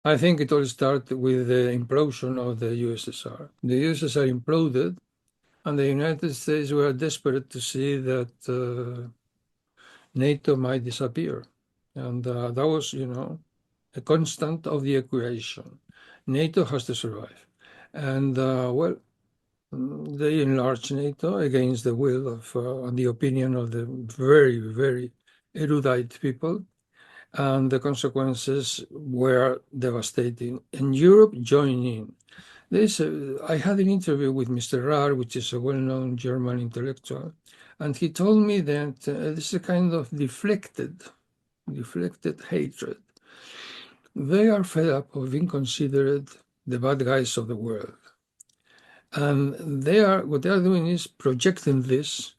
I think it all started with the implosion of the USSR. The USSR imploded, and the United States were desperate to see that NATO might disappear. And that was, a constant of the equation. NATO has to survive. And, they enlarged NATO against the will of and the opinion of the very, very erudite people. And the consequences were devastating. And Europe joined in. I had an interview with Mr. Rahr, which is a well-known German intellectual, and he told me that this is a kind of deflected hatred. They are fed up of being considered the bad guys of the world. And what they are doing is projecting this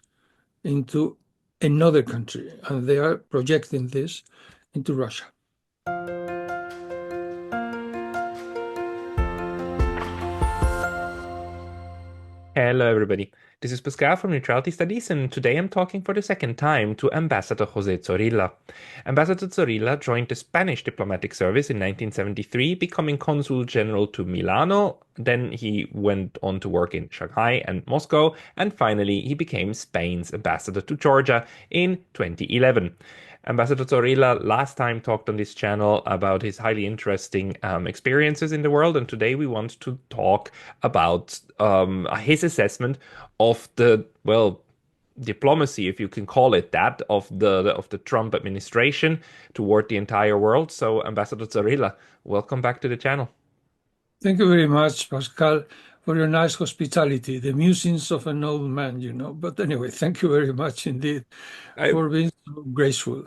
into another country, and they are projecting this into Russia. Hello, everybody. This is Pascal from Neutrality Studies, and today I'm talking for the second time to Ambassador José Zorrilla. Ambassador Zorrilla joined the Spanish diplomatic service in 1973, becoming Consul General to Milano. Then he went on to work in Shanghai and Moscow, and finally he became Spain's ambassador to Georgia in 2011. Ambassador Zorrilla last time talked on this channel about his highly interesting experiences in the world, and today we want to talk about his assessment of the, well, diplomacy, if you can call it that, of the Trump administration toward the entire world. So, Ambassador Zorrilla, welcome back to the channel. Thank you very much, Pascal, for your nice hospitality, the musings of an old man, But anyway, thank you very much indeed for being so graceful.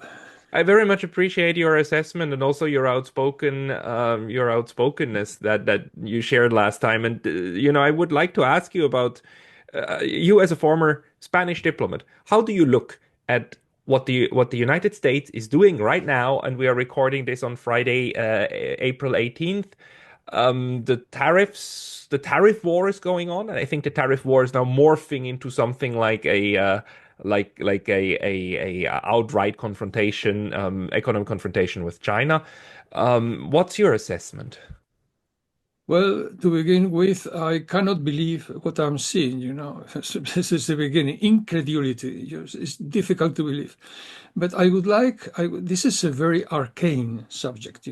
I very much appreciate your assessment and also your outspokenness that you shared last time. And I would like to ask you about you as a former Spanish diplomat. How do you look at what the United States is doing right now? And we are recording this on Friday, April 18th. The tariff war is going on, and I think the tariff war is now morphing into something like a outright confrontation, economic confrontation with China. What's your assessment? Well, to begin with, I cannot believe what I'm seeing, This is the beginning. Incredulity. It's difficult to believe. But this is a very arcane subject,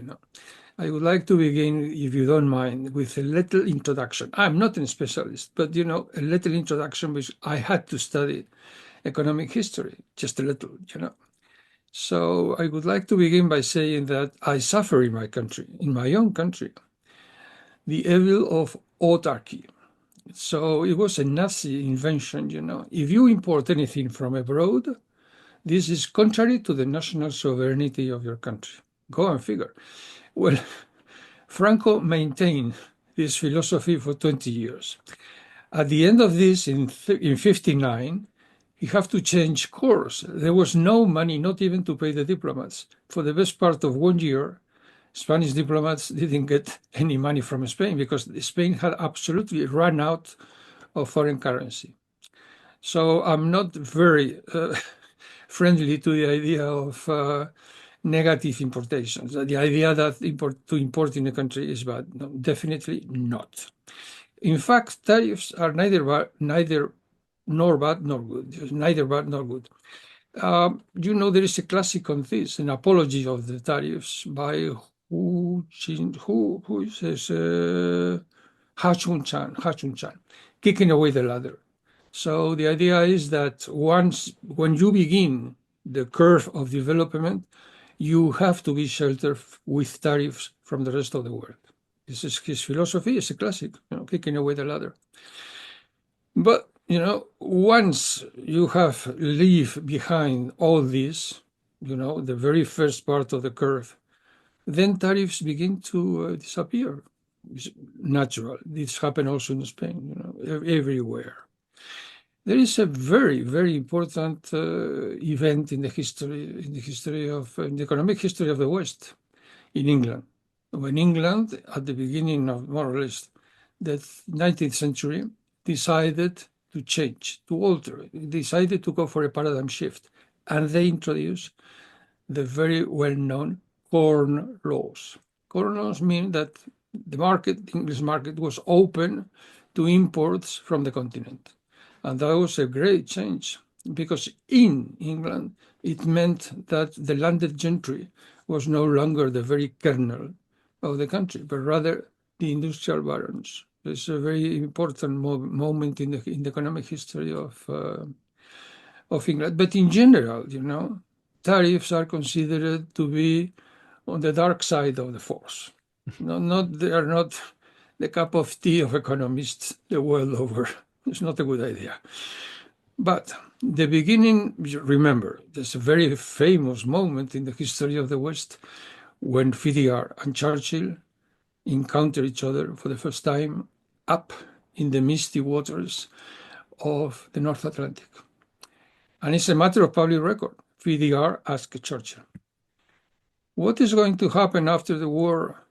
I would like to begin, if you don't mind, with a little introduction. I'm not a specialist, but, a little introduction, which I had to study economic history, just a little, So I would like to begin by saying that I suffer in my country, in my own country, the evil of autarky. So it was a Nazi invention, If you import anything from abroad, this is contrary to the national sovereignty of your country. Go and figure. Well, Franco maintained this philosophy for 20 years. At the end of this, in 1959, he had to change course. There was no money, not even to pay the diplomats. For the best part of 1 year, Spanish diplomats didn't get any money from Spain because Spain had absolutely run out of foreign currency. So I'm not very friendly to the idea of negative importations. The idea that to import in a country is bad. No, definitely not. In fact, tariffs are neither bad nor good. Neither bad nor good. There is a classic on this, an apology of the tariffs by Ha Chun Chan, kicking away the ladder. So the idea is that when you begin the curve of development, you have to be sheltered with tariffs from the rest of the world. This is his philosophy. It's a classic, kicking away the ladder. But, once you have leave behind all this, the very first part of the curve, then tariffs begin to disappear. It's natural. This happened also in Spain, everywhere. There is a very, very important event in the economic history of the West, in England. When England, at the beginning of more or less the 19th century, decided to change, to alter, decided to go for a paradigm shift, and they introduced the very well-known Corn Laws. Coronos mean that the English market was open to imports from the continent. And that was a great change because in England, it meant that the landed gentry was no longer the very kernel of the country, but rather the industrial barons. It's a very important moment in the economic history of England. But in general, tariffs are considered to be on the dark side of the force. They are not the cup of tea of economists the world over. It's not a good idea. But the beginning, remember, there's a very famous moment in the history of the West when FDR and Churchill encounter each other for the first time up in the misty waters of the North Atlantic. And it's a matter of public record. FDR asked Churchill, what is going to happen after the war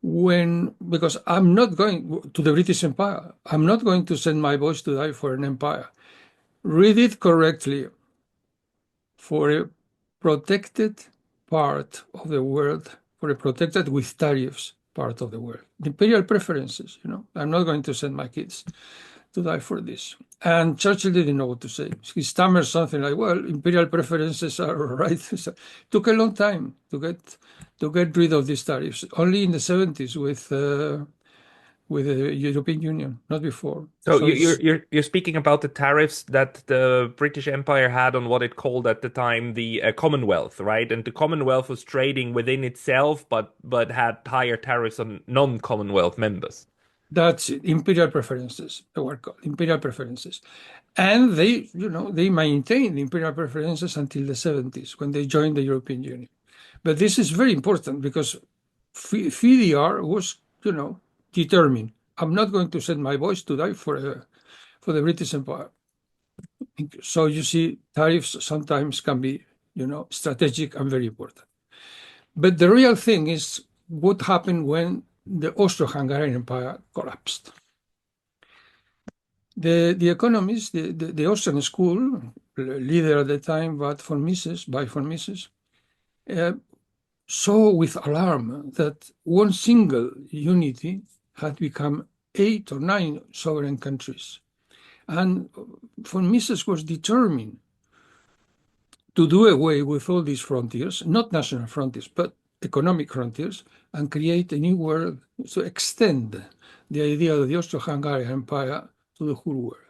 because I'm not going to the British Empire. I'm not going to send my boys to die for an empire. Read it correctly. For a protected part of the world, for a protected with tariffs part of the world. The imperial preferences, I'm not going to send my kids to die for this. And Churchill didn't know what to say. He stammered something like, well, imperial preferences are all right. So it took a long time to get rid of these tariffs. Only in the 70s with the European Union, not before. So you're speaking about the tariffs that the British Empire had on what it called at the time the Commonwealth, right? And the Commonwealth was trading within itself, but had higher tariffs on non-Commonwealth members. That's it. Imperial preferences, they were called imperial preferences. And they maintained imperial preferences until the 70s when they joined the European Union. But this is very important because FDR was, determined. I'm not going to send my boys to die for the British Empire. So you see, tariffs sometimes can be, strategic and very important. But the real thing is what happened when the Austro-Hungarian Empire collapsed. The economists, the Austrian school, leader at the time, by von Mises, saw with alarm that one single unity had become 8 or 9 sovereign countries. And von Mises was determined to do away with all these frontiers, not national frontiers, but economic frontiers, and create a new world, to extend the idea of the Austro-Hungarian Empire to the whole world.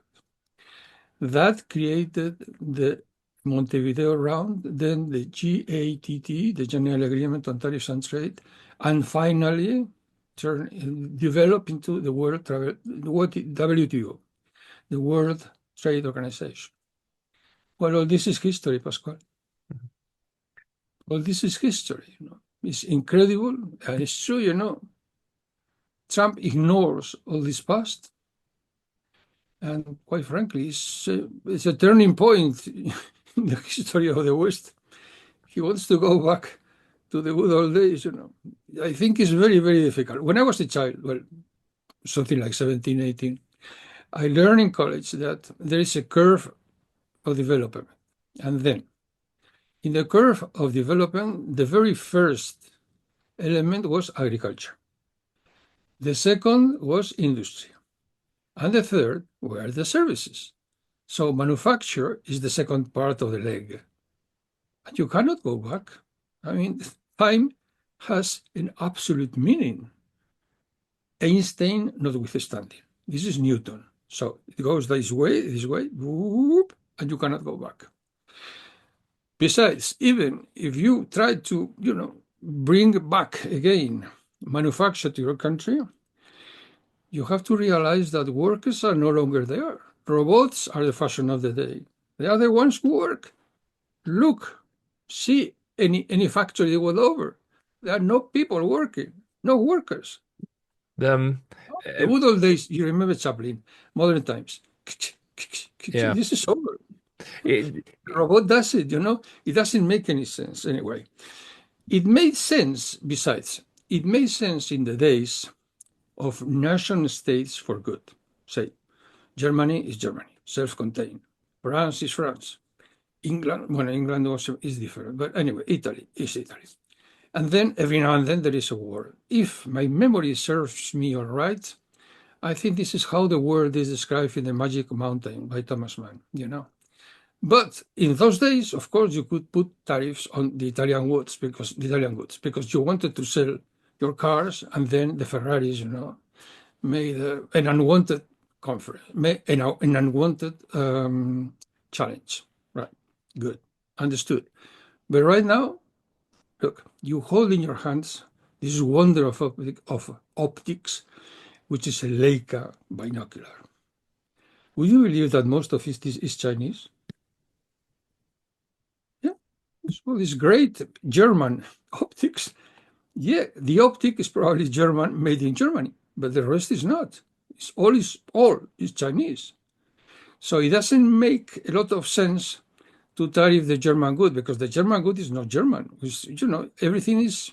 That created the Montevideo Round, then the GATT, the General Agreement on Tariffs and Trade, and finally developed into the WTO, the World Trade Organization. Well, all this is history, Pascual. All this is history. It's incredible, and it's true. Trump ignores all this past, and quite frankly, it's a turning point in the history of the West. He wants to go back to the good old days. I think it's very, very difficult. When I was a child, well, something like 17, 18, I learned in college that there is a curve of development. And then, in the curve of development, the very first element was agriculture. The second was industry. And the third were the services. So manufacture is the second part of the leg. And you cannot go back. I mean, time has an absolute meaning. Einstein notwithstanding. This is Newton. So it goes this way, whoop, and you cannot go back. Besides, even if you try to, bring back again manufacture to your country, you have to realize that workers are no longer there. Robots are the fashion of the day. They are the ones who work. Look, see any factory the world over. There are no people working, no workers. The good old days, you remember Chaplin, modern times. Yeah. This is over. The robot does it, It doesn't make any sense anyway. It made sense, besides, it made sense in the days of nation states for good. Say, Germany is Germany, self-contained. France is France. England is different. But anyway, Italy is Italy. And then every now and then there is a war. If my memory serves me all right, I think this is how the world is described in The Magic Mountain by Thomas Mann, you know. But in those days, of course, you could put tariffs on the Italian goods because you wanted to sell your cars, and then the Ferraris, you know, made an unwanted an unwanted challenge. Right, good, understood. But right now, look, you hold in your hands this wonder of optics, which is a Leica binocular. Would you believe that most of it is Chinese? Yeah, well, it's great German optics. Yeah, the optic is probably German, made in Germany, but the rest is not. All is Chinese. So it doesn't make a lot of sense to tariff the German good because the German good is not German. Everything is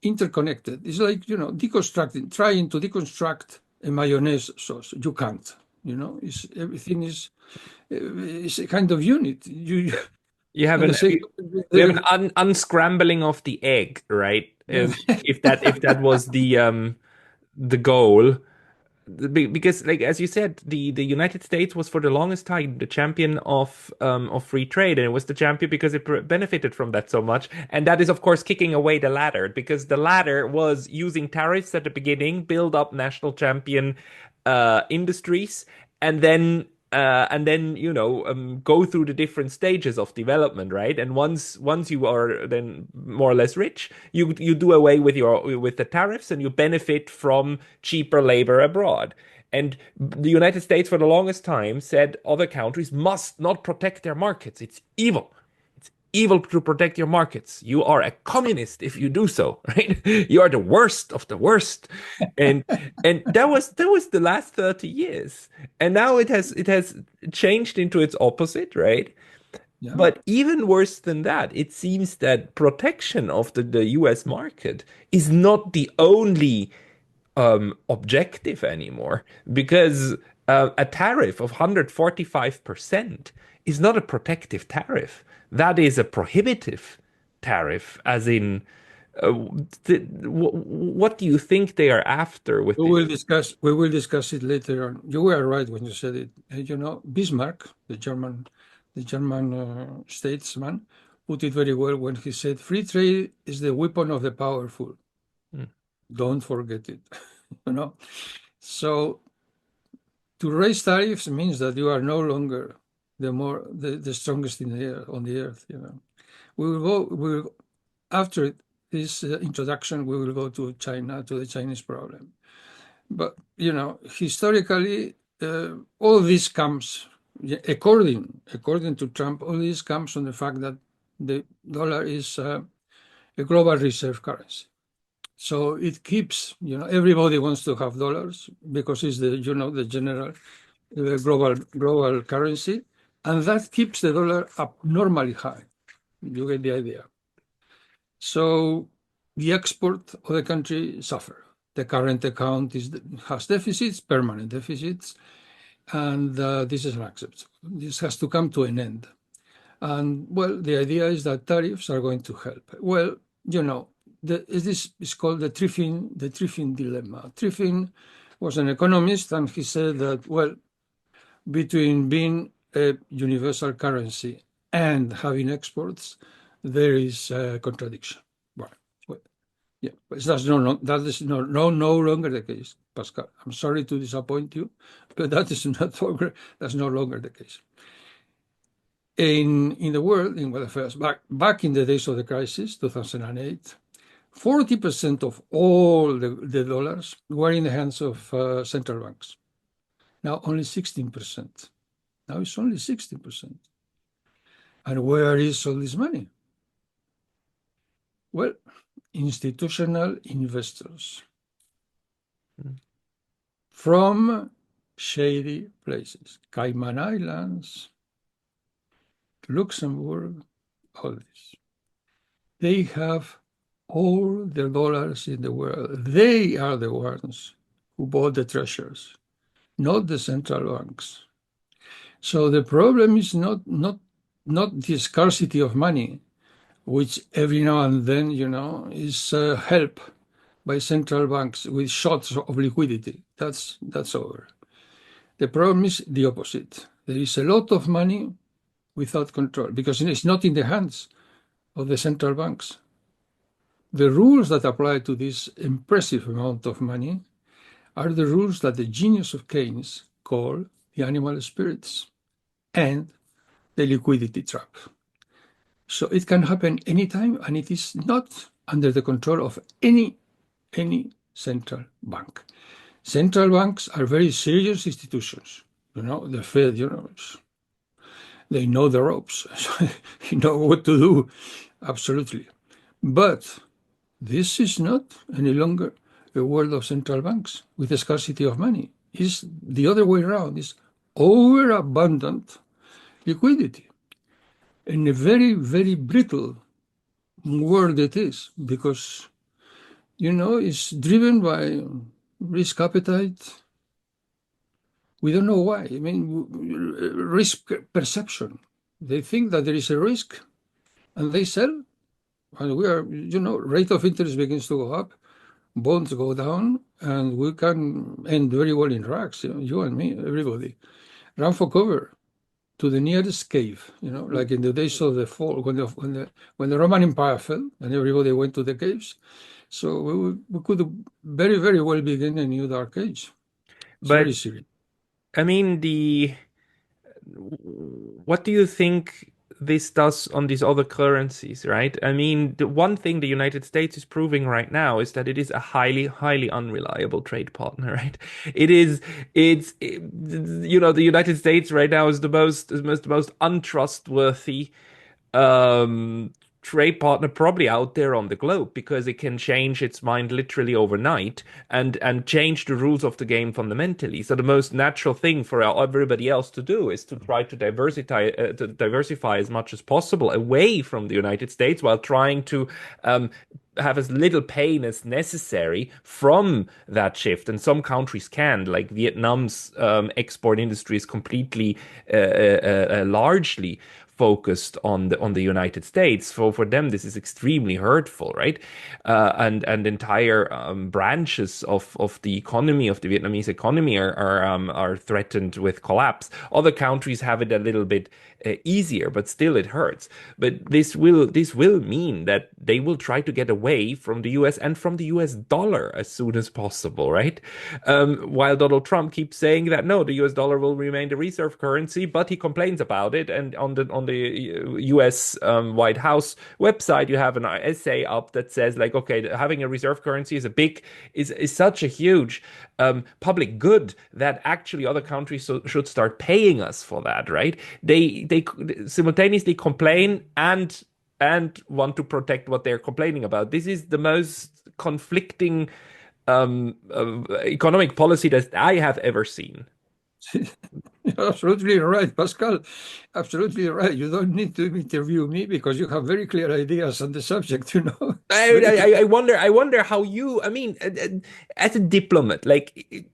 interconnected. It's like, trying to deconstruct a mayonnaise sauce. You can't. Everything is a kind of unit. You have And the an same. we have an unscrambling of the egg, right? If that was the goal, because like as you said, the United States was for the longest time the champion of free trade, and it was the champion because it benefited from that so much, and that is of course kicking away the ladder because the ladder was using tariffs at the beginning, build up national champion industries, and then go through the different stages of development, right? And once you are then more or less rich, you do away with the tariffs and you benefit from cheaper labor abroad. And the United States for the longest time said other countries must not protect their markets. It's evil. It's evil to protect your markets. You are a communist if you do so, right? You are the worst of the worst. And and that was the last 30 years. And now it has changed into its opposite, right? Yeah. But even worse than that, it seems that protection of the US market is not the only objective anymore because a tariff of 145% is not a protective tariff. That is a prohibitive tariff, as in, uh, what do you think they are after with We this? will discuss. We will discuss it later on. You were right when you said it. Bismarck, the German statesman, put it very well when he said, "Free trade is the weapon of the powerful. Hmm. Don't forget it." You know. So to raise tariffs means that you are no longer the strongest on the earth. We will go. We will after this introduction. We will go to China, to the Chinese problem. But historically, all this comes, according to Trump, all this comes from the fact that the dollar is a global reserve currency. So it keeps, everybody wants to have dollars because it's the general global currency, and that keeps the dollar up normally high. You get the idea. So the export of the country suffer. The current account has deficits, permanent deficits, and this is unacceptable. This has to come to an end. And well, the idea is that tariffs are going to help. Well, this is called the Triffin dilemma. Triffin was an economist, and he said that, well, between being a universal currency and having exports, there is a contradiction. Right. Well, yeah, but that is no longer the case, Pascal. I'm sorry to disappoint you, but that's no longer the case. In the world, in what affairs back in the days of the crisis, 2008, 40% of all the dollars were in the hands of central banks. Now only 16%. Now it's only 16%. And where is all this money? Well, institutional investors from shady places, Cayman Islands, Luxembourg, all this. They have all the dollars in the world. They are the ones who bought the treasures, not the central banks. So the problem is not the scarcity of money which every now and then, is helped by central banks with shots of liquidity. That's over. The problem is the opposite. There is a lot of money without control because it's not in the hands of the central banks. The rules that apply to this impressive amount of money are the rules that the genius of Keynes called the animal spirits and the liquidity trap. So it can happen anytime, and it is not under the control of any central bank. Central banks are very serious institutions. The Fed, they know the ropes. You know what to do, absolutely. But this is not any longer a world of central banks with a scarcity of money. It's the other way around. It's overabundant liquidity in a very, very brittle world it is because, it's driven by risk appetite. We don't know why. I mean, risk perception. They think that there is a risk and they sell. And we are, rate of interest begins to go up, bonds go down, and we can end very well in racks, you and me, everybody. Run for cover to the nearest cave, like in the days of the fall, when the Roman Empire fell and everybody went to the caves. So we could very, very well begin a new dark age. It's very But serious. I mean, what do you think this does on these other currencies, right? I mean, the one thing the United States is proving right now is that it is a highly, highly unreliable trade partner, right? The United States right now is the most untrustworthy um, trade partner probably out there on the globe because it can change its mind literally overnight and change the rules of the game fundamentally. So the most natural thing for everybody else to do is to try to diversify as much as possible away from the United States while trying to have as little pain as necessary from that shift. And some countries can, like Vietnam's export industry is completely, largely focused on the United States. For them, this is extremely hurtful, right? And entire branches of the economy of the Vietnamese economy are threatened with collapse. Other countries have it a little bit easier, but still it hurts. But this will mean that they will try to get away from the US and from the US dollar as soon as possible, right? While Donald Trump keeps saying that no, the US dollar will remain the reserve currency, but he complains about it. And on the US White House website, you have an essay up that says like, okay, having a reserve currency is such a huge public good that actually other countries should start paying us for that, right? They simultaneously complain and want to protect what they're complaining about. This is the most conflicting economic policy that I have ever seen. You're absolutely right, Pascal. Absolutely right. You don't need to interview me because you have very clear ideas on the subject, It's I, very clear. I wonder how I mean, as a diplomat, like,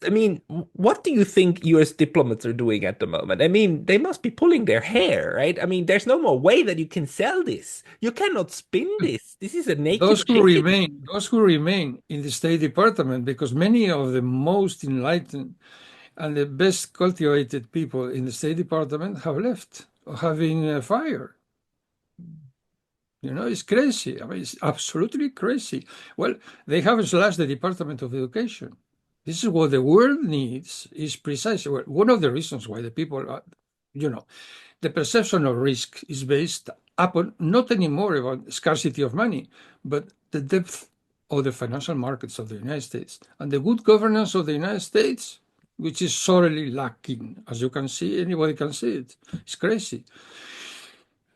I mean, what do you think US diplomats are doing at the moment? I mean, they must be pulling their hair, right? I mean, there's no more way that you can sell this. You cannot spin this. This is a naked opinion. Those who remain in the State Department, because many of the most enlightened and the best cultivated people in the State Department have left or have been fired. It's crazy. I mean, it's absolutely crazy. Well, they have slashed the Department of Education. This is what the world needs, is precisely one of the reasons why the people are, the perception of risk is based upon not anymore about scarcity of money, but the depth of the financial markets of the United States and the good governance of the United States, which is sorely lacking. As you can see, anybody can see it. It's crazy.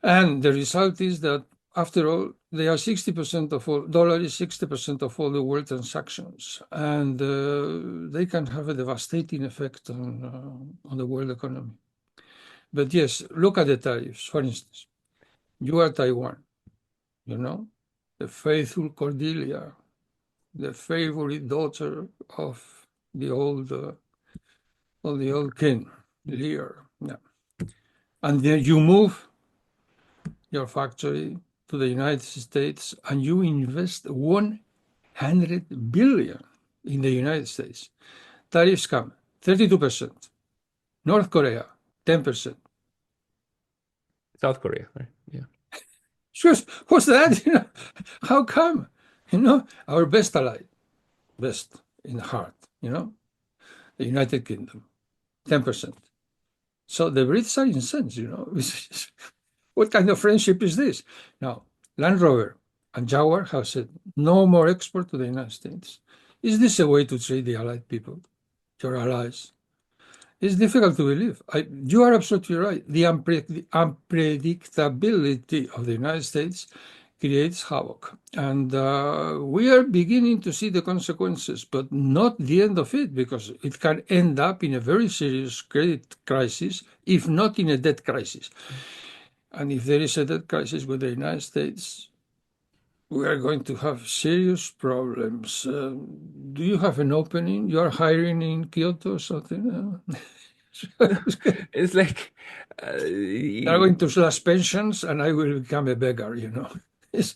And the result is that, after all, they are 60% of all, dollar is 60% of all the world transactions. And they can have a devastating effect on the world economy. But yes, look at the tariffs. For instance, you are Taiwan, the faithful Cordelia, the favorite daughter of the old king, Lear. Yeah. And then you move your factory to the United States and you invest 100 billion in the United States. Tariffs come 32%. North Korea, 10%. South Korea, right? Yeah. Sure, what's that? How come? Our best ally, best in heart, the United Kingdom, 10%. So the Brits are incensed. What kind of friendship is this? Now, Land Rover and Jaguar have said no more export to the United States. Is this a way to treat the allied people, your allies? It's difficult to believe. You are absolutely right. The unpredictability of the United States creates havoc. And we are beginning to see the consequences, but not the end of it, because it can end up in a very serious credit crisis, if not in a debt crisis. And if there is a debt crisis with the United States, we are going to have serious problems. Do you have an opening? You are hiring in Kyoto or something? It's like They are going to slash pensions, and I will become a beggar.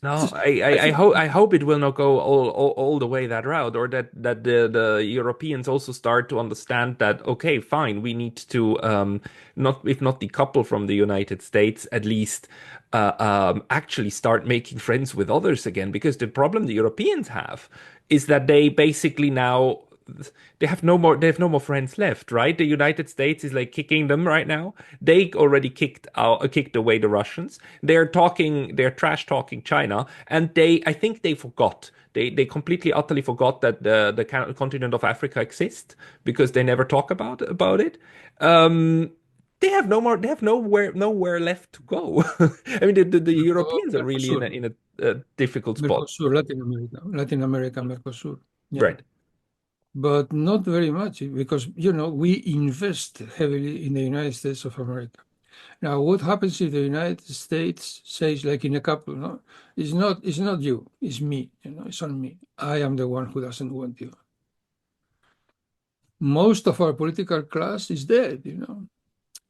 no, I I think hope it will not go all the way that route, or that the Europeans also start to understand that okay, fine, we need to not if not decouple from the United States, at least actually start making friends with others again. Because the problem the Europeans have is that they basically now they have no more friends left, right? The United States is like kicking them right now. They already kicked away the Russians. They're trash talking China, and I think they forgot. They completely utterly forgot that the continent of Africa exists because they never talk about it. They have no more. They have nowhere left to go. I mean, the Europeans are really Mercosur, in a difficult spot. Mercosur, Latin America, Mercosur. Yeah, Right. but not very much because we invest heavily in the United States of America. Now, what happens if the United States says, like in a couple, no, it's not you, it's me, it's on me. I am the one who doesn't want you. Most of our political class is dead.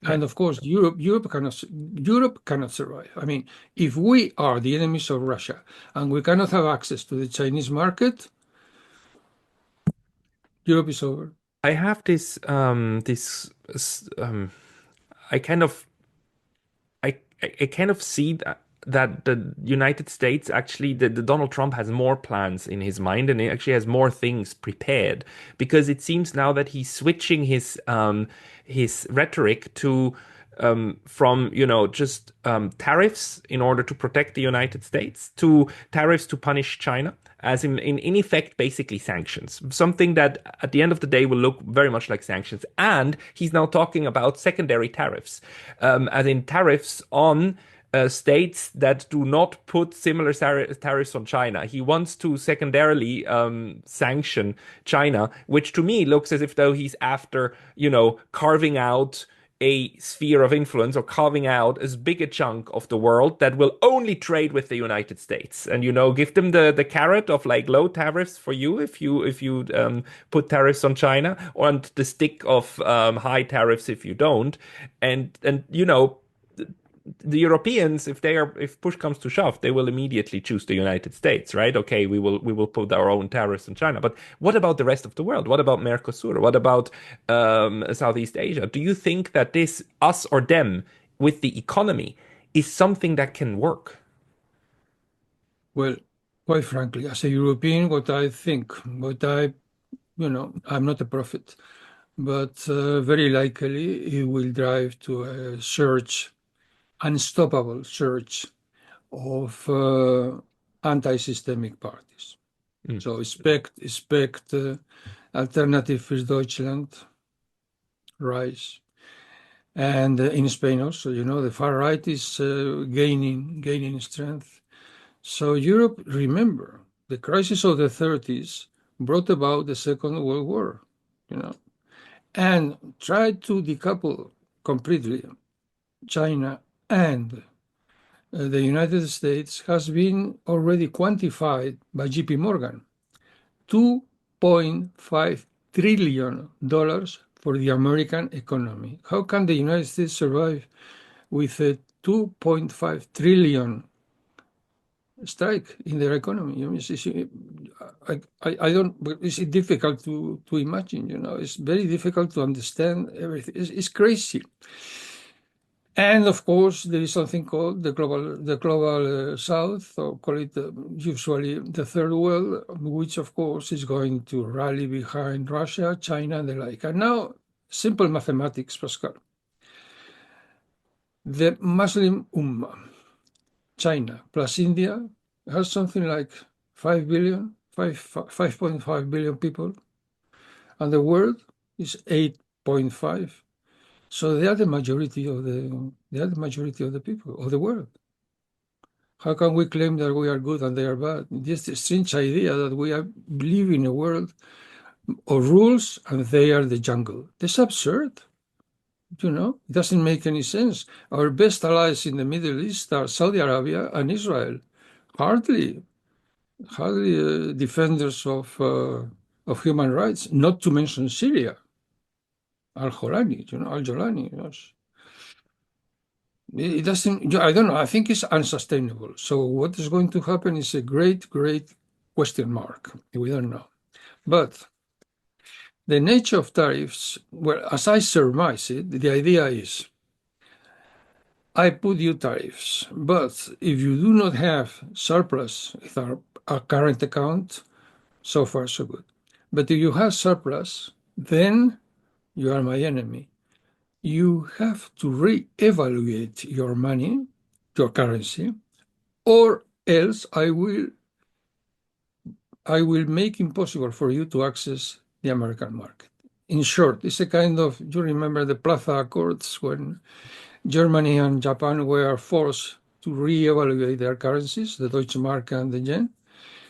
Right. And of course, Europe cannot survive. I mean, if we are the enemies of Russia and we cannot have access to the Chinese market, Europe is over. I have I kind of I kind of see that the United States actually the Donald Trump has more plans in his mind and he actually has more things prepared because it seems now that he's switching his rhetoric to from just tariffs in order to protect the United States to tariffs to punish China, as in effect basically sanctions, something that at the end of the day will look very much like sanctions. And he's now talking about secondary tariffs, as in tariffs on states that do not put similar tariffs on China. He wants to secondarily sanction China, which to me looks as if though he's after, carving out a sphere of influence or carving out as big a chunk of the world that will only trade with the United States, and give them the carrot of like low tariffs for you if you put tariffs on China, or the stick of high tariffs if you don't, and the Europeans, if push comes to shove, they will immediately choose the United States, right? Okay, we will put our own tariffs on China. But what about the rest of the world? What about Mercosur? What about Southeast Asia? Do you think that this us or them with the economy is something that can work? Well, quite frankly, as a European, what I think, I'm not a prophet, but very likely it will drive to a surge, unstoppable surge of anti-systemic parties. Mm, So expect Alternative für Deutschland rise, and in Spain also, the far right is gaining strength. So Europe, remember, the crisis of the 30s brought about the Second World War, and tried to decouple completely China and the United States has been already quantified by JP Morgan, $2.5 trillion for the American economy. How can the United States survive with a $2.5 trillion strike in their economy. I mean, I don't. It's difficult to imagine. It's very difficult to understand everything. It's crazy. And of course, there is something called the global South, or call it usually the third world, which of course is going to rally behind Russia, China, and the like. And now, simple mathematics, Pascal. The Muslim Ummah, China plus India, has something like 5 billion, 5.5 billion people, and the world is 8.5. So they are the majority of the people of the world. How can we claim that we are good and they are bad? Just a strange idea that we live in a world of rules and they are the jungle. That's absurd. It doesn't make any sense. Our best allies in the Middle East are Saudi Arabia and Israel. Hardly defenders of human rights, not to mention Syria. Al-Jolani. Yes. It doesn't, I don't know, I think it's unsustainable. So what is going to happen is a great, great question mark. We don't know. But the nature of tariffs, well, as I surmise it, the idea is, I put you tariffs, but if you do not have surplus with our current account, so far so good. But if you have surplus, then you are my enemy. You have to re-evaluate your money, your currency, or else I will make impossible for you to access the American market. In short, it's a kind of, you remember the Plaza Accords when Germany and Japan were forced to re-evaluate their currencies, the Deutsche Mark and the yen,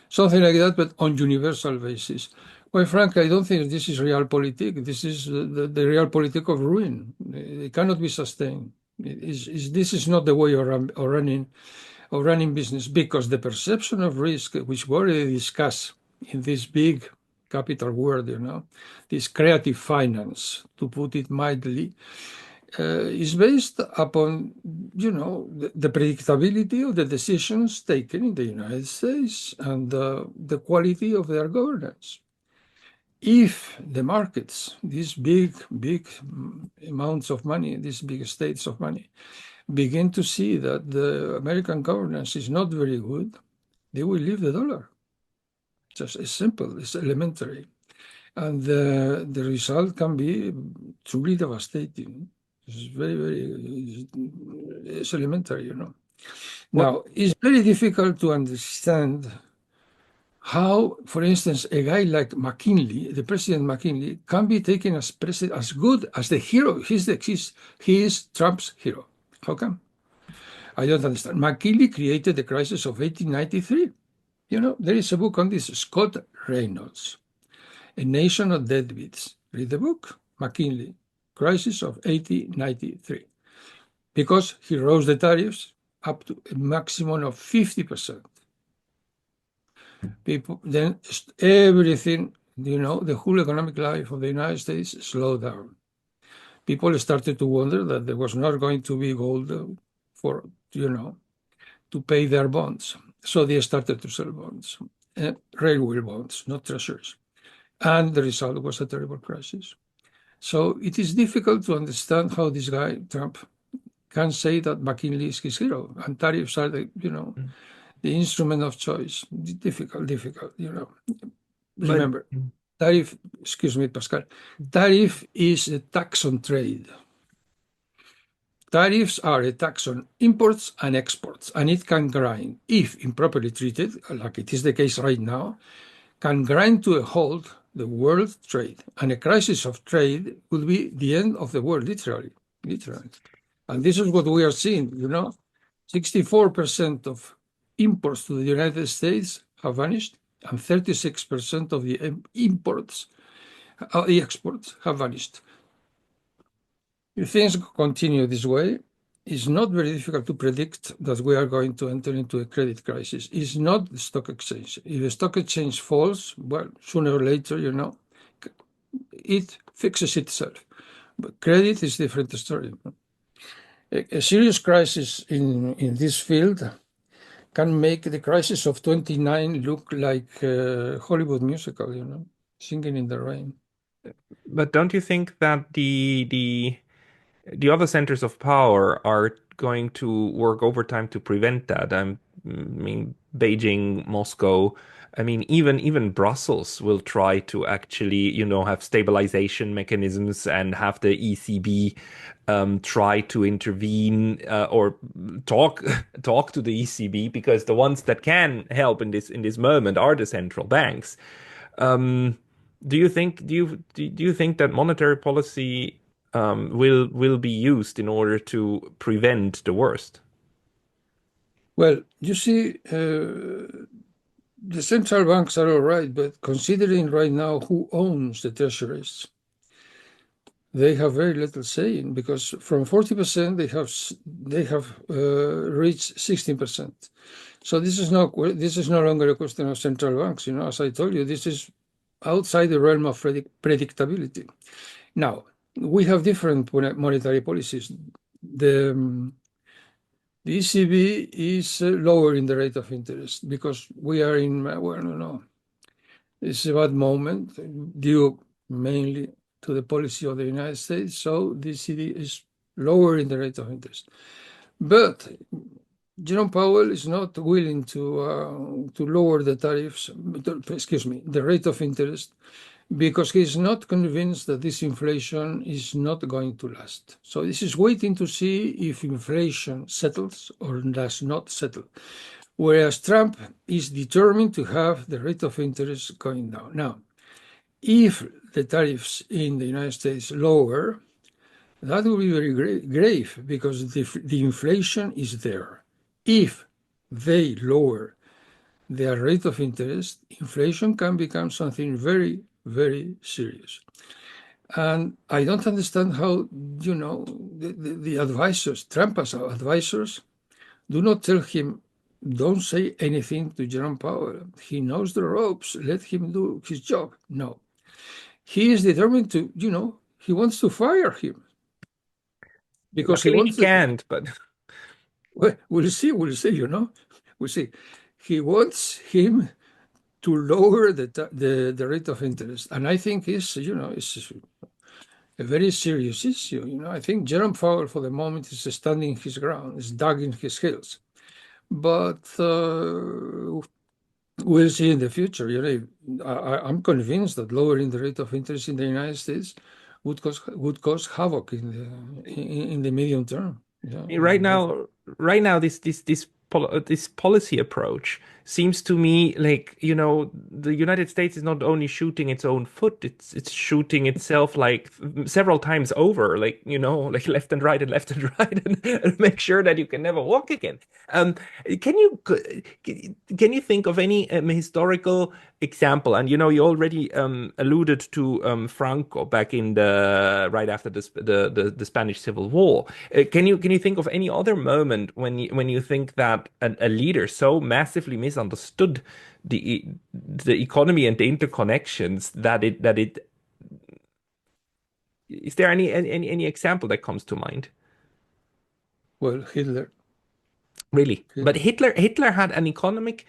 something like that, but on universal basis. Quite frankly, I don't think this is realpolitik. This is the realpolitik of ruin. It cannot be sustained. This is not the way of running business, because the perception of risk, which we already discussed in this big capital word, this creative finance, to put it mildly, is based upon, the predictability of the decisions taken in the United States and the quality of their governance. If the markets, these big, big amounts of money, these big estates of money, begin to see that the American governance is not very good, they will leave the dollar. Just as simple, it's elementary. And the result can be truly devastating. It's very, very, it's elementary. Now, it's very difficult to understand how, for instance, a guy like McKinley, the President McKinley, can be taken as president, as good as the hero. He is Trump's hero. How come? I don't understand. McKinley created the crisis of 1893. There is a book on this, Scott Reynolds, A Nation of Deadbeats. Read the book, McKinley, Crisis of 1893. Because he rose the tariffs up to a maximum of 50%. Then everything, the whole economic life of the United States slowed down. People started to wonder that there was not going to be gold for, to pay their bonds. So they started to sell bonds, railway bonds, not treasuries. And the result was a terrible crisis. So it is difficult to understand how this guy, Trump, can say that McKinley is his hero and tariffs are the instrument of choice. Difficult. Remember, tariff, excuse me, Pascal, tariff is a tax on trade. Tariffs are a tax on imports and exports, and it can grind, if improperly treated, like it is the case right now, can grind to a halt the world trade. And a crisis of trade will be the end of the world, literally. And this is what we are seeing, 64% of imports to the United States have vanished, and 36% of the exports have vanished. If things continue this way, it's not very difficult to predict that we are going to enter into a credit crisis. It's not the stock exchange. If the stock exchange falls, well, sooner or later, it fixes itself. But credit is a different story. A serious crisis in this field can make the crisis of 29 look like a Hollywood musical, singing in the rain. But don't you think that the other centers of power are going to work overtime to prevent that? I mean, Beijing, Moscow. I mean, even Brussels will try to actually, have stabilization mechanisms and have the ECB try to intervene or talk talk to the ECB because the ones that can help in this moment are the central banks. Um, do you think that monetary policy will be used in order to prevent the worst? Well, you see, the central banks are all right, but considering right now who owns the treasuries, they have very little saying because from 40% they have reached 16%. So this is no longer a question of central banks. As I told you, this is outside the realm of predictability. Now we have different monetary policies. The ECB is lowering the rate of interest because we are in, well, I don't know, it's a bad moment due mainly to the policy of the United States. So the ECB is lowering the rate of interest. But Jerome Powell is not willing to lower the tariffs, the rate of interest, because he's not convinced that this inflation is not going to last. So this is waiting to see if inflation settles or does not settle. Whereas Trump is determined to have the rate of interest going down. Now, if the tariffs in the United States lower, that will be very grave because the inflation is there. If they lower their rate of interest, inflation can become something very, very serious. And I don't understand how, the advisors, Trump's advisors, do not tell him, don't say anything to Jerome Powell. He knows the ropes. Let him do his job. No. He is determined to, he wants to fire him because he Luckily, he wants it. can't, but Well, we'll see, we'll see. He wants him to lower the rate of interest. And I think it's a very serious issue. I think Jerome Powell for the moment is standing his ground, is digging his heels. But we'll see in the future. I'm convinced that lowering the rate of interest in the United States would cause havoc in the medium term. Yeah, right now, this policy approach seems to me like, the United States is not only shooting its own foot, it's shooting itself like several times over, like, like left and right and left and right, and make sure that you can never walk again. Um, can you can you think of any historical example? And you already alluded to Franco back in the right after the Spanish Civil War. Can you think of any other moment when you think that a leader so massively misunderstood the economy and the interconnections that it is there any example that comes to mind? well, Hitler. Really? But Hitler. Hitler had an economic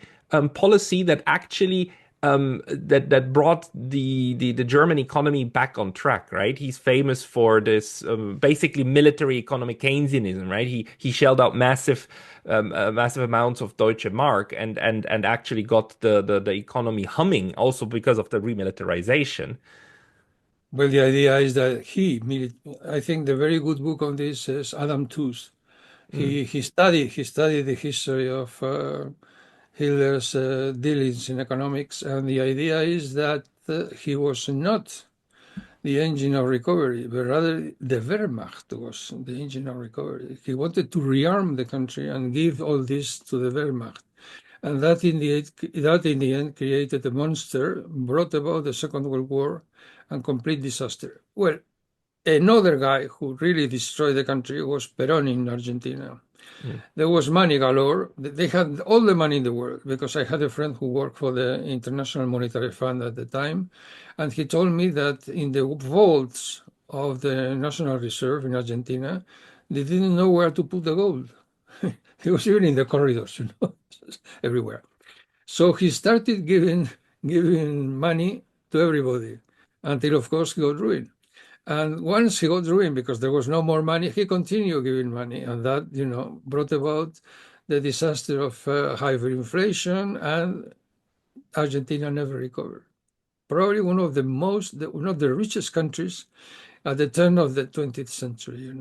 policy that actually that brought the German economy back on track, right? He's famous for this basically military economic Keynesianism, right? He shelled out massive amounts of Deutsche Mark and actually got the economy humming, also because of the remilitarization. Well, the idea is that I think the very good book on this is Adam Tooze. Mm. He studied the history of Hitler's dealings in economics, and the idea is that he was not the engine of recovery, but rather the Wehrmacht was the engine of recovery. He wanted to rearm the country and give all this to the Wehrmacht. And that in the end created a monster, brought about the Second World War and complete disaster. Well, another guy who really destroyed the country was Perón in Argentina. Mm. There was money galore. They had all the money in the world because I had a friend who worked for the International Monetary Fund at the time, and he told me that in the vaults of the National Reserve in Argentina, they didn't know where to put the gold. He was even in the corridors, everywhere. So he started giving money to everybody until, of course, he got ruined. And once he got ruined because there was no more money, he continued giving money, and that brought about the disaster of hyperinflation, and Argentina never recovered. Probably one of the richest countries at the turn of the 20th century,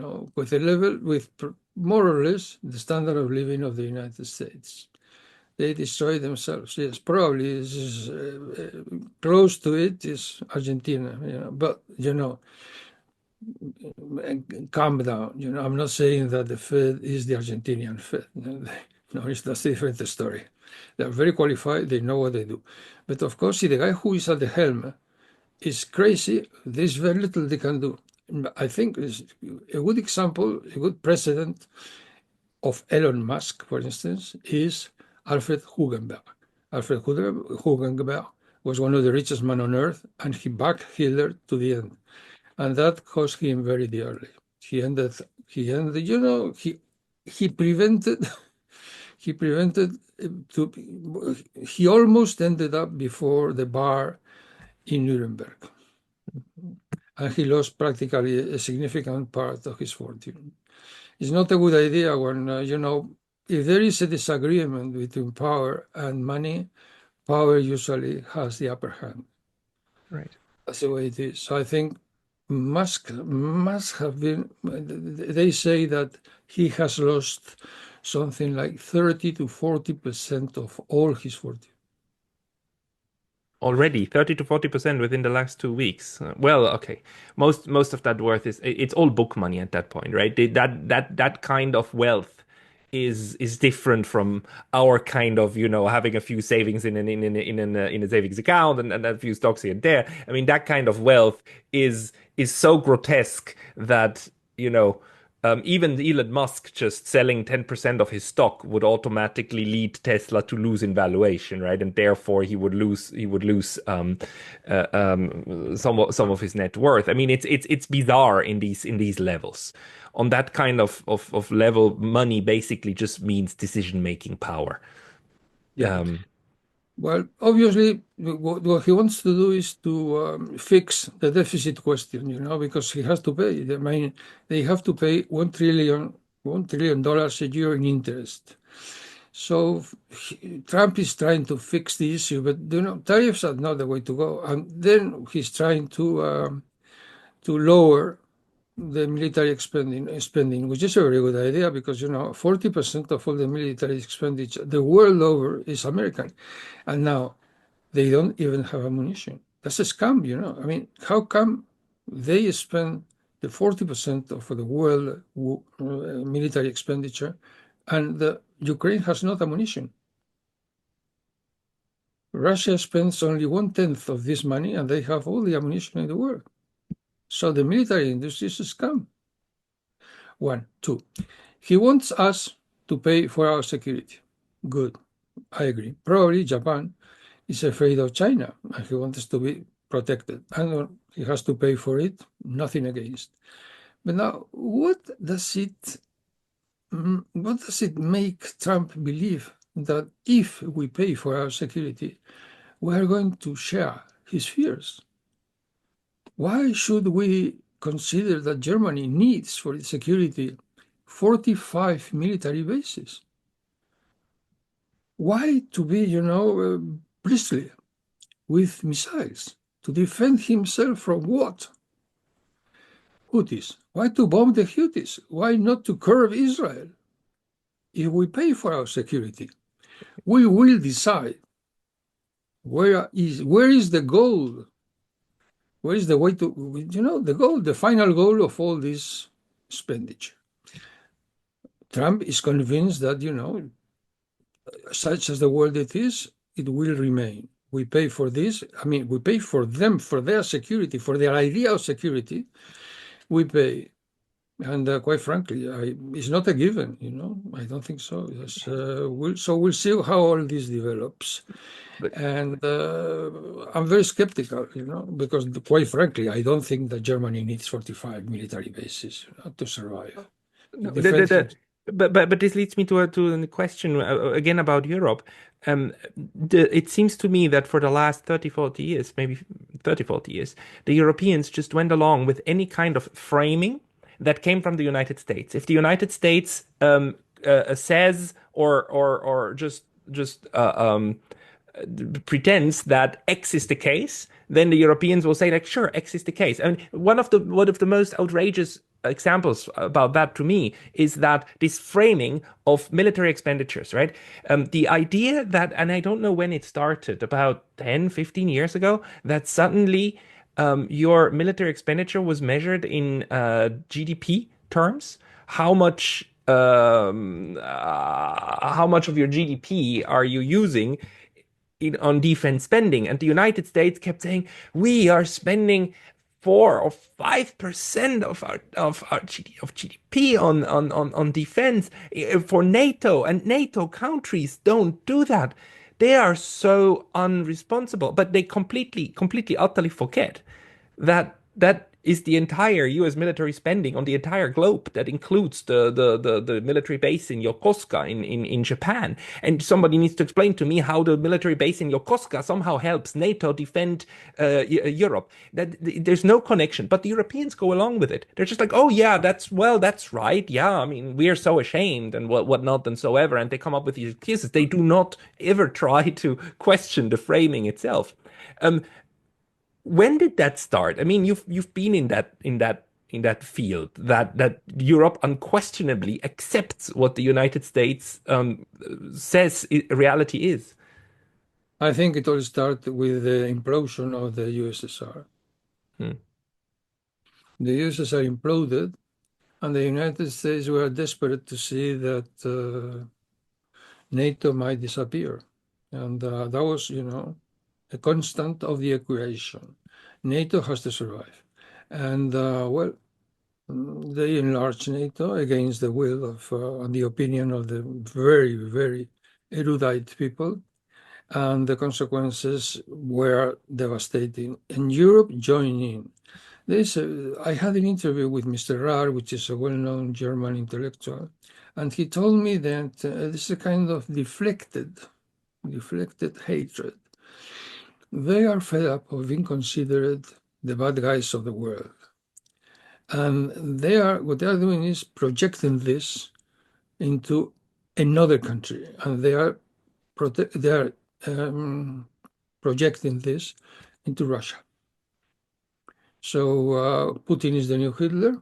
with more or less the standard of living of the United States. They destroyed themselves. Yes, probably close to it is Argentina, but calm down. I'm not saying that the Fed is the Argentinian Fed. No, that's a different story. They're very qualified. They know what they do. But of course, if the guy who is at the helm is crazy, there's very little they can do. I think is a good example, a good precedent of Elon Musk, for instance, is Alfred Hugenberg. Alfred Hugenberg was one of the richest men on earth, and he backed Hitler to the end. And that cost him very dearly. He prevented, he almost ended up before the bar in Nuremberg. And he lost practically a significant part of his fortune. It's not a good idea when, if there is a disagreement between power and money, power usually has the upper hand. Right. That's the way it is. So I think Musk must have been, they say that he has lost something like 30 to 40% of all his fortune. Already 30 to 40% within the last 2 weeks. Well, okay. Most of that worth it's all book money at that point, right? That kind of wealth is different from our kind of, having a few savings in a savings account and a few stocks here and there. I mean, that kind of wealth is so grotesque that, even Elon Musk just selling 10% of his stock would automatically lead Tesla to lose in valuation, right? And therefore he would lose some of his net worth. I mean, it's bizarre in these levels. On that kind of level, money basically just means decision-making power. Yeah. Well, obviously, what he wants to do is to fix the deficit question, because he has to pay. I mean, they have to pay $1 trillion a year in interest. So Trump is trying to fix the issue, but tariffs are not the way to go. And then he's trying to lower the military spending, which is a very good idea because 40% of all the military expenditure the world over is American, and now they don't even have ammunition. That's a scam, I mean, how come they spend the 40% of the world military expenditure, and Ukraine has not ammunition? Russia spends only 1/10 of this money, and they have all the ammunition in the world. So the military industry is a scam. One, two. He wants us to pay for our security. Good. I agree. Probably Japan is afraid of China and he wants us to be protected. And he has to pay for it, nothing against. But now, what does it make Trump believe that if we pay for our security, we are going to share his fears? Why should we consider that Germany needs for its security 45 military bases? Why to be, bristly with missiles? To defend himself from what? Houthis. Why to bomb the Houthis? Why not to curb Israel? If we pay for our security, we will decide where is the goal? Where is the way to, the goal, the final goal of all this expenditure? Trump is convinced that, such as the world it is, it will remain. We pay for this. I mean, we pay for them, for their security, for their idea of security. We pay. And quite frankly, it's not a given, I don't think so. Yes, we'll see how all this develops. And I'm very skeptical, because quite frankly, I don't think that Germany needs 45 military bases to survive. No, But this leads me to a question again about Europe. It seems to me that for the last 30, 40 years, maybe 30, 40 years, the Europeans just went along with any kind of framing that came from the United States. If the United States says or just pretends that X is the case, then the Europeans will say like, sure, X is the case. And one of the most outrageous examples about that to me is that this framing of military expenditures, right? The idea that, and I don't know when it started, about 10, 15 years ago, that suddenly your military expenditure was measured in GDP terms. How much of your GDP are you using on defense spending? And the United States kept saying, we are spending 4 or 5% of GDP on defense for NATO, and NATO countries don't do that. They are so unresponsible, but they completely, utterly forget that is the entire U.S. military spending on the entire globe. That includes the military base in Yokosuka in Japan. And somebody needs to explain to me how the military base in Yokosuka somehow helps NATO defend Europe. There's no connection. But the Europeans go along with it. They're just like, oh yeah, that's right. Yeah, I mean, we're so ashamed and whatnot and so ever. And they come up with these excuses. They do not ever try to question the framing itself. When did that start? I mean, you've been in that field, that Europe unquestionably accepts what the United States says reality is. I think it all started with the implosion of the USSR. Hmm. The USSR imploded, and the United States were desperate to see that NATO might disappear. And that was, a constant of the equation. NATO has to survive. And, well, they enlarged NATO against the will of and the opinion of the very, very erudite people. And the consequences were devastating. And Europe joined in. I had an interview with Mr. Rahr, which is a well-known German intellectual, and he told me that this is a kind of deflected hatred. They are fed up of being considered the bad guys of the world. And what they are doing is projecting this into another country, and they are projecting this into Russia. So Putin is the new Hitler.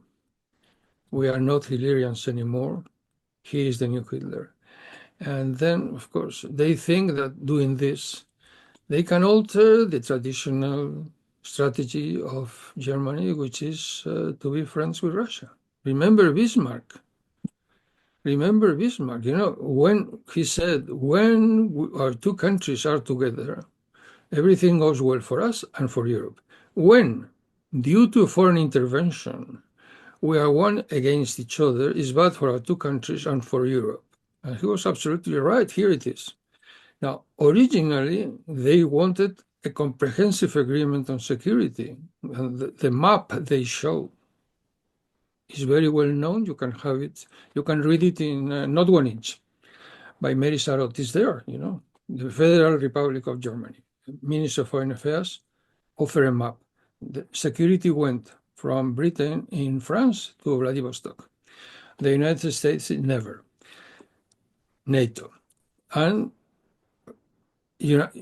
We are not Hitlerians anymore. He is the new Hitler. And then, of course, they think that doing this, they can alter the traditional strategy of Germany, which is to be friends with Russia. Remember Bismarck. When he said, when our two countries are together, everything goes well for us and for Europe. When, due to foreign intervention, we are one against each other, is bad for our two countries and for Europe. And he was absolutely right. Here it is. Now, originally, they wanted a comprehensive agreement on security. And the map they show is very well known. You can have it. You can read it in Not 1 Inch by Mary Sarot. It's there, the Federal Republic of Germany. Minister of Foreign Affairs offer a map. The security went from Britain in France to Vladivostok. The United States, never. NATO. And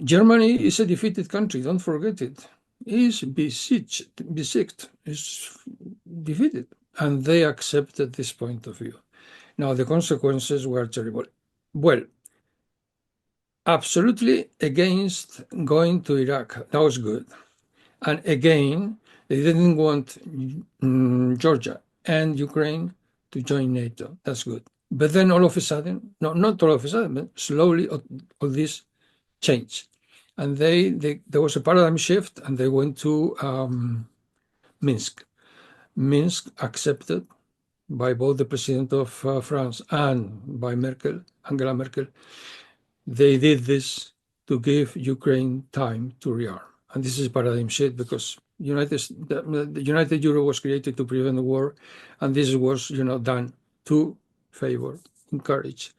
Germany is a defeated country, don't forget it. Is besieged, is defeated. And they accepted this point of view. Now, the consequences were terrible. Well, absolutely against going to Iraq. That was good. And again, they didn't want Georgia and Ukraine to join NATO. That's good. But then all of a sudden, no, not all of a sudden, but slowly all this changed. And there was a paradigm shift, and they went to Minsk. Minsk accepted by both the president of France and by Angela Merkel. They did this to give Ukraine time to rearm. And this is a paradigm shift because the United Europe was created to prevent the war, and this was, done to favor encourage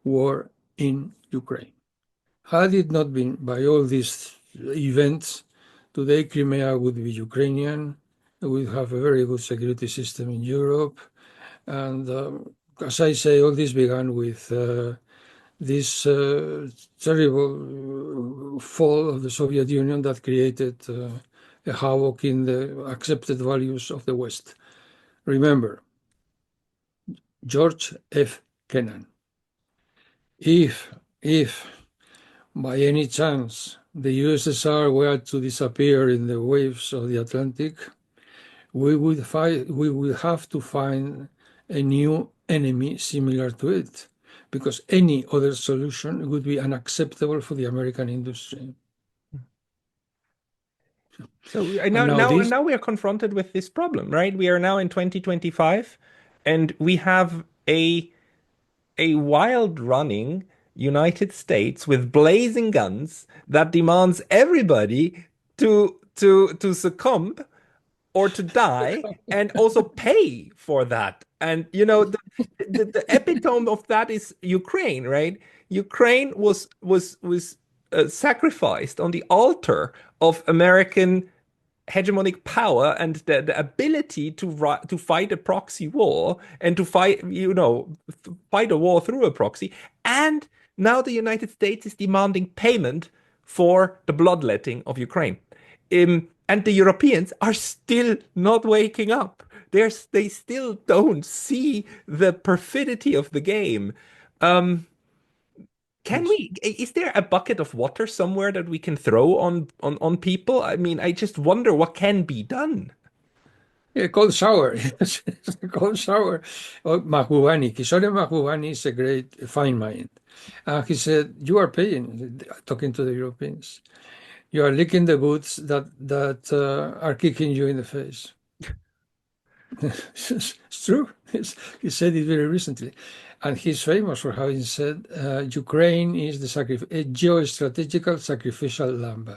war in Ukraine. Had it not been by all these events, today Crimea would be Ukrainian. We would have a very good security system in Europe. And as I say, all this began with this terrible fall of the Soviet Union that created a havoc in the accepted values of the West. Remember, George F. Kennan. If by any chance the USSR were to disappear in the waves of the Atlantic, we would have to find a new enemy similar to it, because any other solution would be unacceptable for the American industry. So And now this, now we are confronted with this problem, right? We are now in 2025, and we have a wild running United States with blazing guns that demands everybody to succumb or to die and also pay for that. And the epitome of that is Ukraine, right? Ukraine was sacrificed on the altar of American hegemonic power and the ability to fight a proxy war and to fight a war through a proxy. And now the United States is demanding payment for the bloodletting of Ukraine. And the Europeans are still not waking up. They still don't see the perfidy of the game. Um, can yes. we, is there a bucket of water somewhere that we can throw on people? I mean, I just wonder what can be done. A cold shower, yes, a cold shower. Oh, Mahbubani, Kishore Mahbubani is a great, fine mind. He said, you are paying, talking to the Europeans. You are licking the boots that are kicking you in the face. It's true. He said it very recently. And he's famous for having said Ukraine is a geostrategical sacrificial lamb.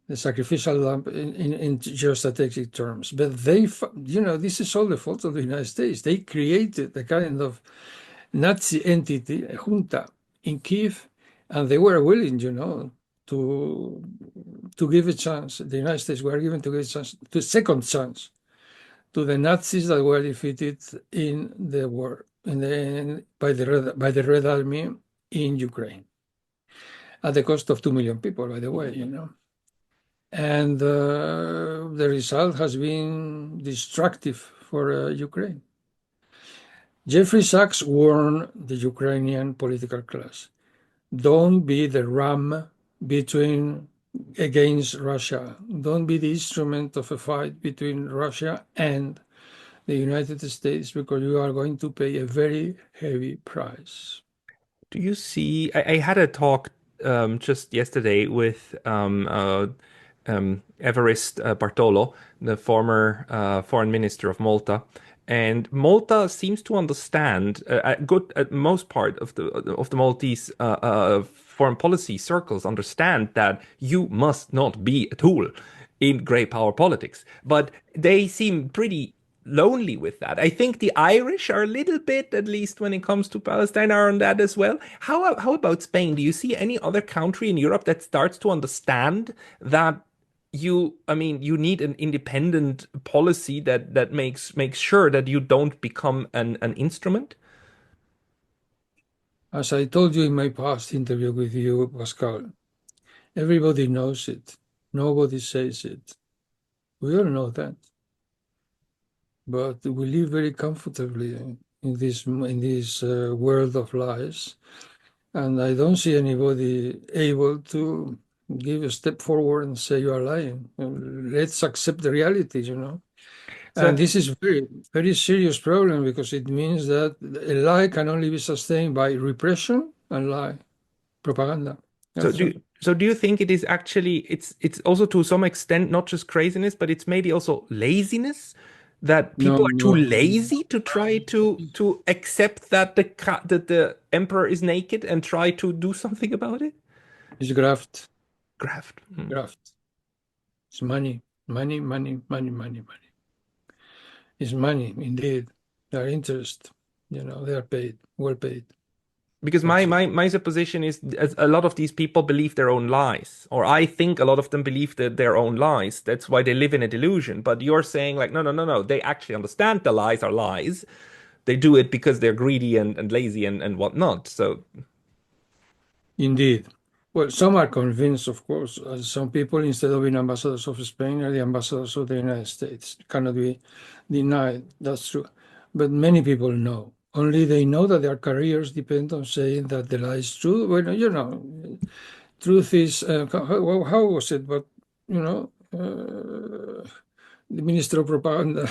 The sacrificial lamb in geostrategic terms. But this is all the fault of the United States. They created a kind of Nazi entity, a junta in Kiev, and they were willing, to give a chance. The United States were given to give a chance, to second chance, to the Nazis that were defeated in the war by the Red Army in Ukraine, at the cost of 2 million people, by the way. And the result has been destructive for Ukraine. Jeffrey Sachs warned the Ukrainian political class, don't be the ram against Russia. Don't be the instrument of a fight between Russia and the United States, because you are going to pay a very heavy price. Do you see? I had a talk just yesterday with Evarist Bartolo, the former foreign minister of Malta, and Malta seems to understand at most part of the Maltese foreign policy circles understand that you must not be a tool in great power politics, but they seem pretty lonely with that. I think the Irish are a little bit, at least when it comes to Palestine, are on that as well. How about Spain? Do you see any other country in Europe that starts to understand that you need an independent policy that makes sure that you don't become an instrument? As I told you in my past interview with you, Pascal, everybody knows it. Nobody says it. We all know that. But we live very comfortably in this world of lies, and I don't see anybody able to give a step forward and say you are lying. Let's accept the reality. And So, this is very, very serious problem, because it means that a lie can only be sustained by repression and lie, propaganda. so That's do all. so do you think it is actually it's also to some extent not just craziness, but it's maybe also laziness that No, people are too no, lazy to try to accept that that the emperor is naked and try to do something about it? it's graft, Graft. Hmm. graft. It's money, money, money, money, money, money. It's money, indeed. Their interest, they are paid, well paid. Because my, That's it. my my supposition is a lot of these people believe their own lies, or I think a lot of them believe their own lies. That's why they live in a delusion. But you're saying like, no, no, no, no. They actually understand the lies are lies. They do it because they're greedy and lazy and whatnot. So Indeed. Well, some are convinced, of course. Some people, instead of being ambassadors of Spain, are the ambassadors of the United States. Cannot be denied. That's true. But many people know. Only they know that their careers depend on saying that the lie is true. Well, truth is, how was it? But, the Minister of Propaganda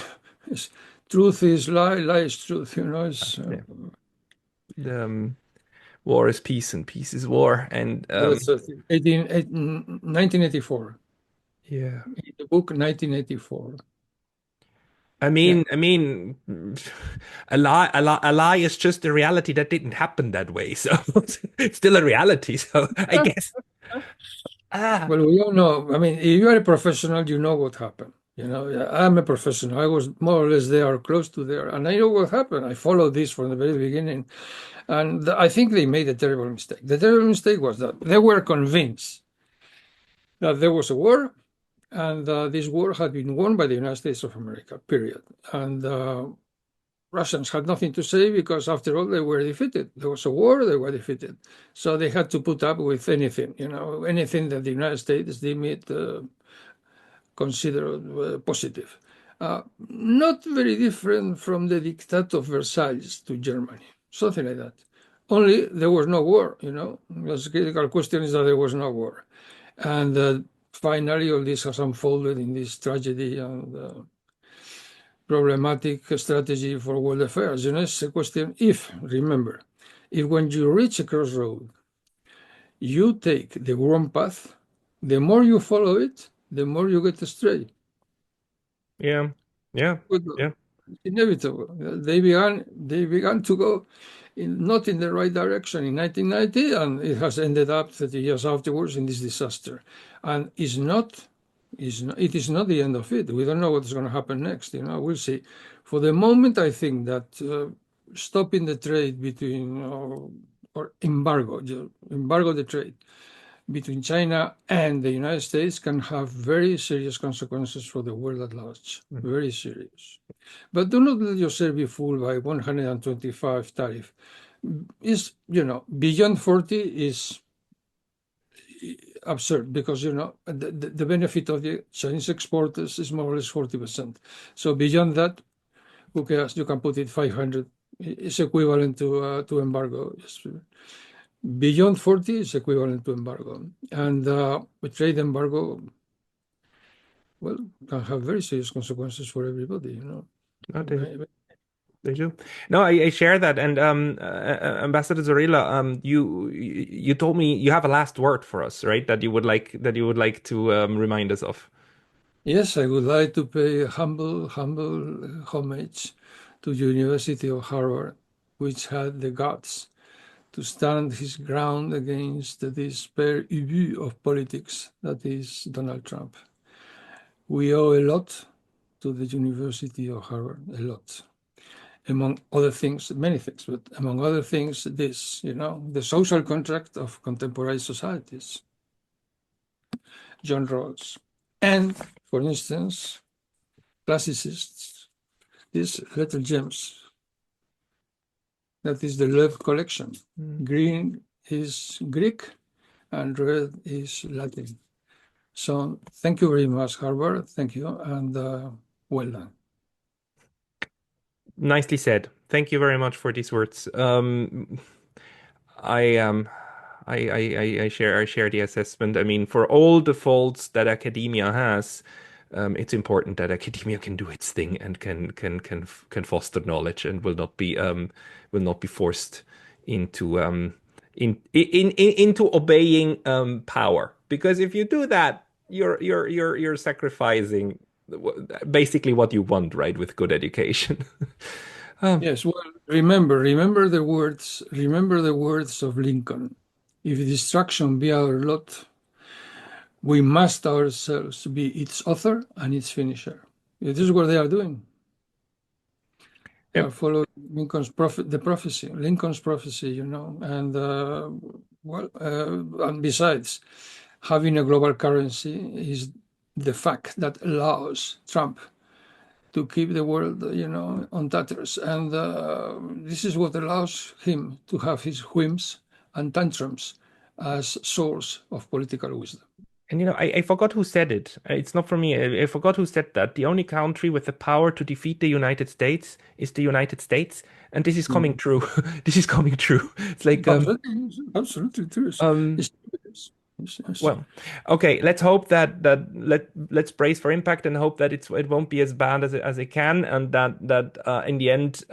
is truth is lie, lie is truth. It's, yeah, the, war is peace and peace is war. And that's 1984. yeah. In the book 1984. I Yeah. mean, I mean, a lie is just a reality that didn't happen that way. So it's still a reality. So I guess, ah, Well, we all know. I mean, if you are a professional, you know what happened. I'm a professional. I was more or less there or close to there, and I know what happened. I followed this from the very beginning, and I think they made a terrible mistake. The terrible mistake was that they were convinced that there was a war, and this war had been won by the United States of America. Period. And Russians had nothing to say because, after all, they were defeated. There was a war, they were defeated. So they had to put up with anything, anything that the United States deemed it considered positive. Not very different from the Diktat of Versailles to Germany, something like that. Only there was no war, The critical question is that there was no war. And finally, all this has unfolded in this tragedy and problematic strategy for world affairs. It's a question remember, if when you reach a crossroad, you take the wrong path, the more you follow it, the more you get astray. yeah, yeah, Good. yeah. It's inevitable. They began to go not in the right direction in 1990, and it has ended up 30 years afterwards in this disaster. And it is not the end of it. We don't know what's going to happen next. We'll see. For the moment, I think that stopping the trade between or embargo the trade between China and the United States can have very serious consequences for the world at large. Mhm. Very serious. But do not let yourself be fooled by 125 tariff. Beyond 40 is absurd because, the benefit of the Chinese exporters is more or less 40%. So beyond that, who cares? You can put it 500. It's equivalent to embargo. Beyond 40 is equivalent to embargo. And a trade embargo, well, can have very serious consequences for everybody. No, they do. No, I share that. And Ambassador Zorrilla, you told me you have a last word for us, right? That you would like to remind us of. Yes, I would like to pay humble, humble homage to the University of Harvard, which had the guts to stand his ground against this père ubu of politics that is Donald Trump. We owe a lot to the University of Harvard, a lot. Among other things, many things, but among other things, this, the social contract of contemporary societies, John Rawls. And, for instance, classicists, these little gems. That is the love collection. Green is Greek and red is Latin. So thank you very much, Harvard. Thank you, and well done. Nicely said. Thank you very much for these words. I I share the assessment. I mean, for all the faults that academia has, it's important that academia can do its thing and can foster knowledge and will not be forced into into obeying power. Because if you do that, you're sacrificing basically what you want, right, with good education. Yes, well, remember the words of Lincoln. If destruction be our lot, we must ourselves be its author and its finisher. This is what they are doing. I follow Lincoln's prophecy, and and besides, having a global currency is the fact that allows Trump to keep the world, on tatters, and this is what allows him to have his whims and tantrums as source of political wisdom. And I forgot who said it. It's not for me. I forgot who said that. The only country with the power to defeat the United States is the United States, and this is coming true. This is coming true. It's like Absolutely true. um Yes. well, okay. Let's hope let's brace for impact and hope that it won't be as bad as it can, and that in the end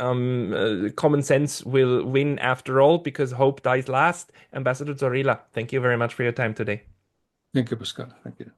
common sense will win after all, because hope dies last. Ambassador Zorrilla, thank you very much for your time today. Thank you, Pascal. Thank you.